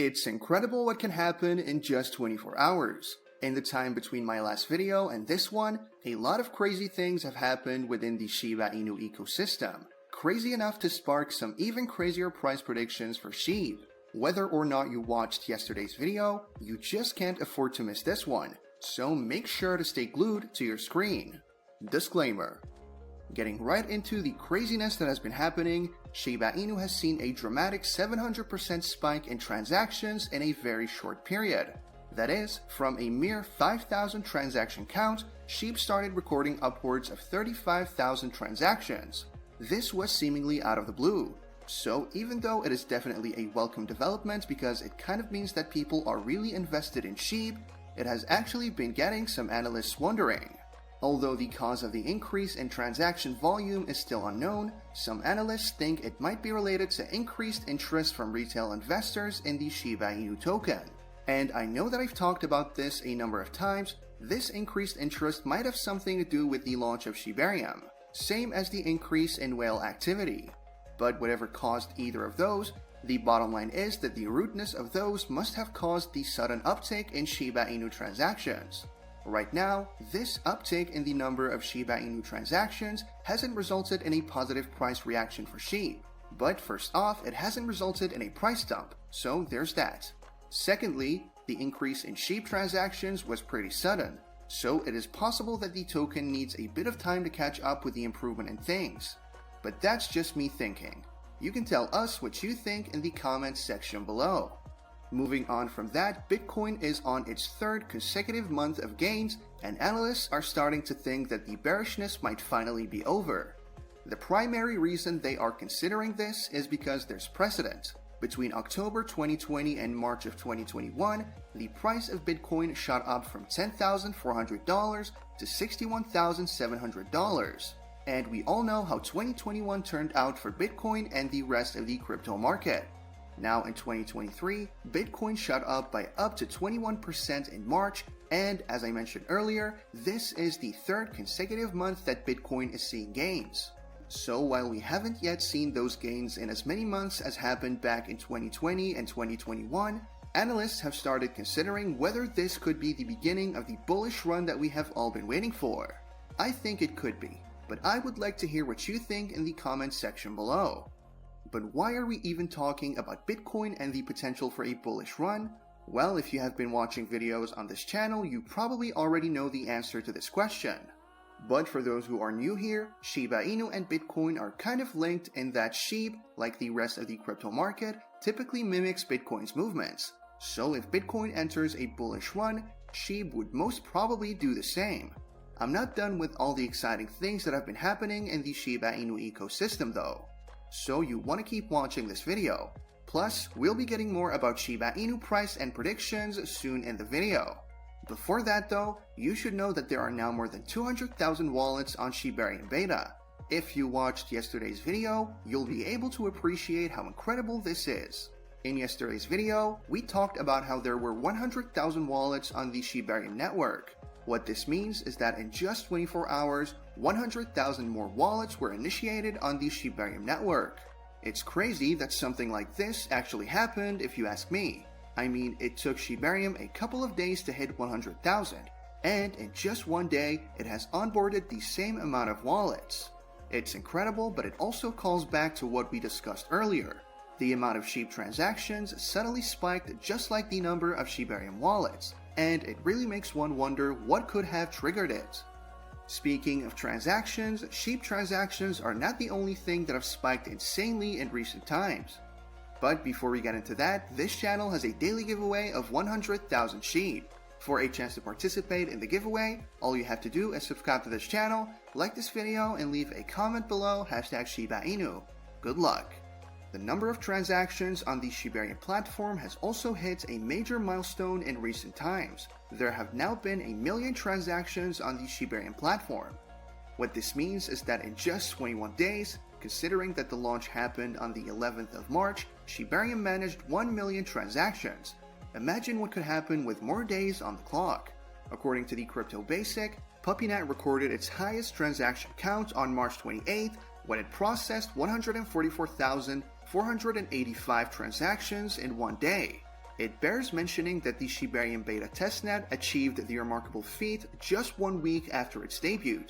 It's incredible what can happen in just 24 hours. In the time between my last video and this one, a lot of crazy things have happened within the Shiba Inu ecosystem. Crazy enough to spark some even crazier price predictions for SHIB. Whether or not you watched yesterday's video, you just can't afford to miss this one, so make sure to stay glued to your screen. Disclaimer. Getting right into the craziness that has been happening, Shiba Inu has seen a dramatic 700% spike in transactions in a very short period. That is, from a mere 5,000 transaction count, SHIB started recording upwards of 35,000 transactions. This was seemingly out of the blue. So even though it is definitely a welcome development because it kind of means that people are really invested in SHIB, it has actually been getting some analysts wondering. Although the cause of the increase in transaction volume is still unknown, some analysts think it might be related to increased interest from retail investors in the Shiba Inu token. And I know that I've talked about this a number of times, this increased interest might have something to do with the launch of Shibarium, same as the increase in whale activity. But whatever caused either of those, the bottom line is that the rootness of those must have caused the sudden uptick in Shiba Inu transactions. Right now, this uptick in the number of Shiba Inu transactions hasn't resulted in a positive price reaction for SHIB. But first off, it hasn't resulted in a price dump, so there's that. Secondly, the increase in SHIB transactions was pretty sudden, so it is possible that the token needs a bit of time to catch up with the improvement in things. But that's just me thinking. You can tell us what you think in the comments section below. Moving on from that, Bitcoin is on its third consecutive month of gains, and analysts are starting to think that the bearishness might finally be over. The primary reason they are considering this is because there's precedent. Between October 2020 and March of 2021, the price of Bitcoin shot up from $10,400 to $61,700. And we all know how 2021 turned out for Bitcoin and the rest of the crypto market. Now in 2023, Bitcoin shot up by up to 21% in March, and as I mentioned earlier, this is the third consecutive month that Bitcoin is seeing gains. So while we haven't yet seen those gains in as many months as happened back in 2020 and 2021, analysts have started considering whether this could be the beginning of the bullish run that we have all been waiting for. I think it could be, but I would like to hear what you think in the comments section below. But why are we even talking about Bitcoin and the potential for a bullish run? Well, if you have been watching videos on this channel, you probably already know the answer to this question. But for those who are new here, Shiba Inu and Bitcoin are kind of linked in that SHIB, like the rest of the crypto market, typically mimics Bitcoin's movements. So if Bitcoin enters a bullish run, SHIB would most probably do the same. I'm not done with all the exciting things that have been happening in the Shiba Inu ecosystem though. So you want to keep watching this video. Plus, we'll be getting more about Shiba Inu price and predictions soon in the video. Before that though, you should know that there are now more than 200,000 wallets on Shibarium beta. If you watched yesterday's video, you'll be able to appreciate how incredible this is. In yesterday's video, we talked about how there were 100,000 wallets on the Shibarium network. What this means is that in just 24 hours, 100,000 more wallets were initiated on the Shibarium network. It's crazy that something like this actually happened if you ask me. I mean, it took Shibarium a couple of days to hit 100,000, and in just one day, it has onboarded the same amount of wallets. It's incredible, but it also calls back to what we discussed earlier. The amount of SHIB transactions suddenly spiked just like the number of Shibarium wallets, and it really makes one wonder what could have triggered it. Speaking of transactions, SHIB transactions are not the only thing that have spiked insanely in recent times. But before we get into that, this channel has a daily giveaway of 100,000 SHIB. For a chance to participate in the giveaway, all you have to do is subscribe to this channel, like this video, and leave a comment below #ShibaInu. Good luck! The number of transactions on the Shibarium platform has also hit a major milestone in recent times. There have now been 1 million transactions on the Shibarium platform. What this means is that in just 21 days, considering that the launch happened on the 11th of March, Shibarium managed 1 million transactions. Imagine what could happen with more days on the clock. According to the Crypto Basic, PuppyNet recorded its highest transaction count on March 28th when it processed 144,485 transactions in one day. It bears mentioning that the Shibarium beta testnet achieved the remarkable feat just 1 week after its debut.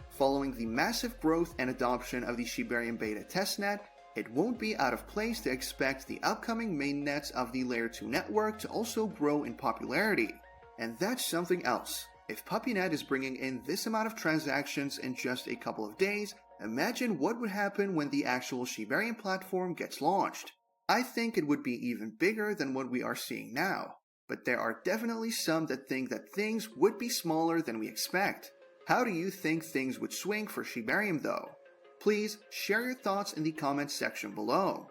Following the massive growth and adoption of the Shibarium beta testnet, it won't be out of place to expect the upcoming mainnets of the Layer 2 network to also grow in popularity. And that's something else. If PuppyNet is bringing in this amount of transactions in just a couple of days, imagine what would happen when the actual Shibarium platform gets launched. I think it would be even bigger than what we are seeing now, but there are definitely some that think that things would be smaller than we expect. How do you think things would swing for Shibarium though? Please share your thoughts in the comments section below.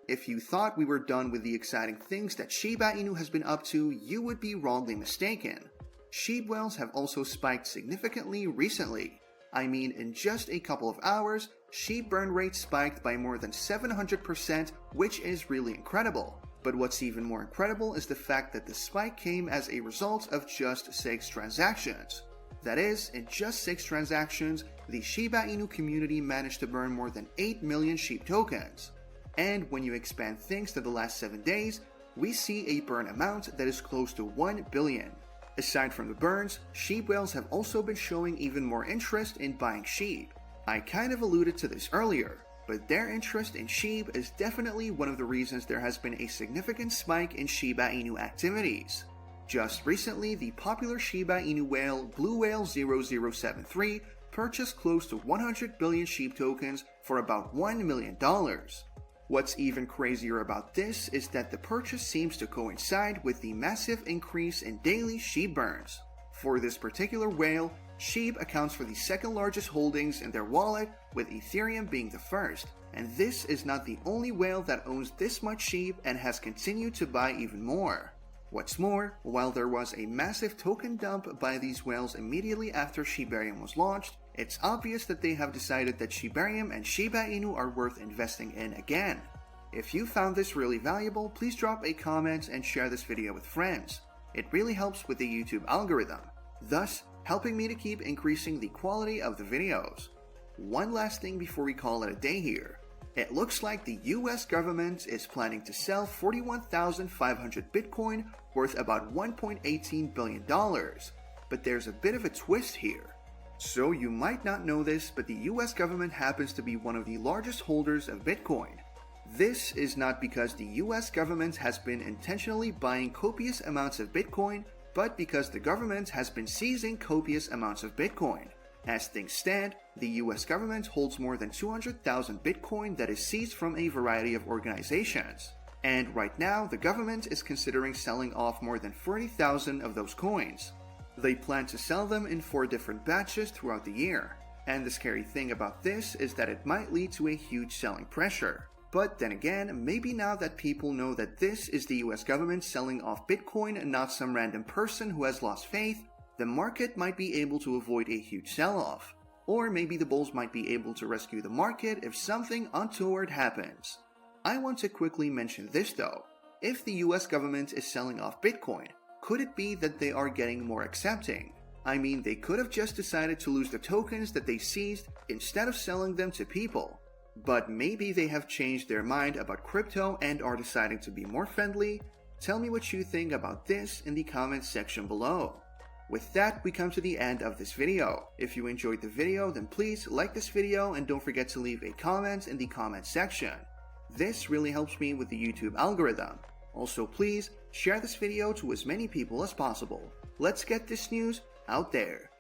If you thought we were done with the exciting things that Shiba Inu has been up to, you would be wrongly mistaken. SHIB whales have also spiked significantly recently. I mean, in just a couple of hours, SHIB burn rate spiked by more than 700%, which is really incredible. But what's even more incredible is the fact that the spike came as a result of just 6 transactions. That is, in just 6 transactions, the Shiba Inu community managed to burn more than 8 million SHIB tokens. And when you expand things to the last 7 days, we see a burn amount that is close to 1 billion. Aside from the burns, SHIB whales have also been showing even more interest in buying SHIB. I kind of alluded to this earlier, but their interest in SHIB is definitely one of the reasons there has been a significant spike in Shiba Inu activities. Just recently, the popular Shiba Inu whale Blue Whale 0073 purchased close to 100 billion SHIB tokens for about $1 million. What's even crazier about this is that the purchase seems to coincide with the massive increase in daily SHIB burns. For this particular whale, SHIB accounts for the second largest holdings in their wallet, with Ethereum being the first. And this is not the only whale that owns this much SHIB and has continued to buy even more. What's more, while there was a massive token dump by these whales immediately after Shibarium was launched, it's obvious that they have decided that Shibarium and Shiba Inu are worth investing in again. If you found this really valuable, please drop a comment and share this video with friends. It really helps with the YouTube algorithm, thus helping me to keep increasing the quality of the videos. One last thing before we call it a day here. It looks like the US government is planning to sell 41,500 Bitcoin worth about $1.18 billion. But there's a bit of a twist here. So you might not know this, but the US government happens to be one of the largest holders of Bitcoin. This is not because the US government has been intentionally buying copious amounts of Bitcoin, but because the government has been seizing copious amounts of Bitcoin. As things stand, the US government holds more than 200,000 Bitcoin that is seized from a variety of organizations. And right now, the government is considering selling off more than 40,000 of those coins. They plan to sell them in 4 different batches throughout the year. And the scary thing about this is that it might lead to a huge selling pressure. But then again, maybe now that people know that this is the US government selling off Bitcoin and not some random person who has lost faith, the market might be able to avoid a huge sell-off. Or maybe the bulls might be able to rescue the market if something untoward happens. I want to quickly mention this though. If the US government is selling off Bitcoin, could it be that they are getting more accepting? I mean, they could have just decided to lose the tokens that they seized instead of selling them to people. But maybe they have changed their mind about crypto and are deciding to be more friendly. Tell me what you think about this in the comments section below. With that, we come to the end of this video. If you enjoyed the video, then please like this video and don't forget to leave a comment in the comment section. This really helps me with the YouTube algorithm. Also, please share this video to as many people as possible. Let's get this news out there.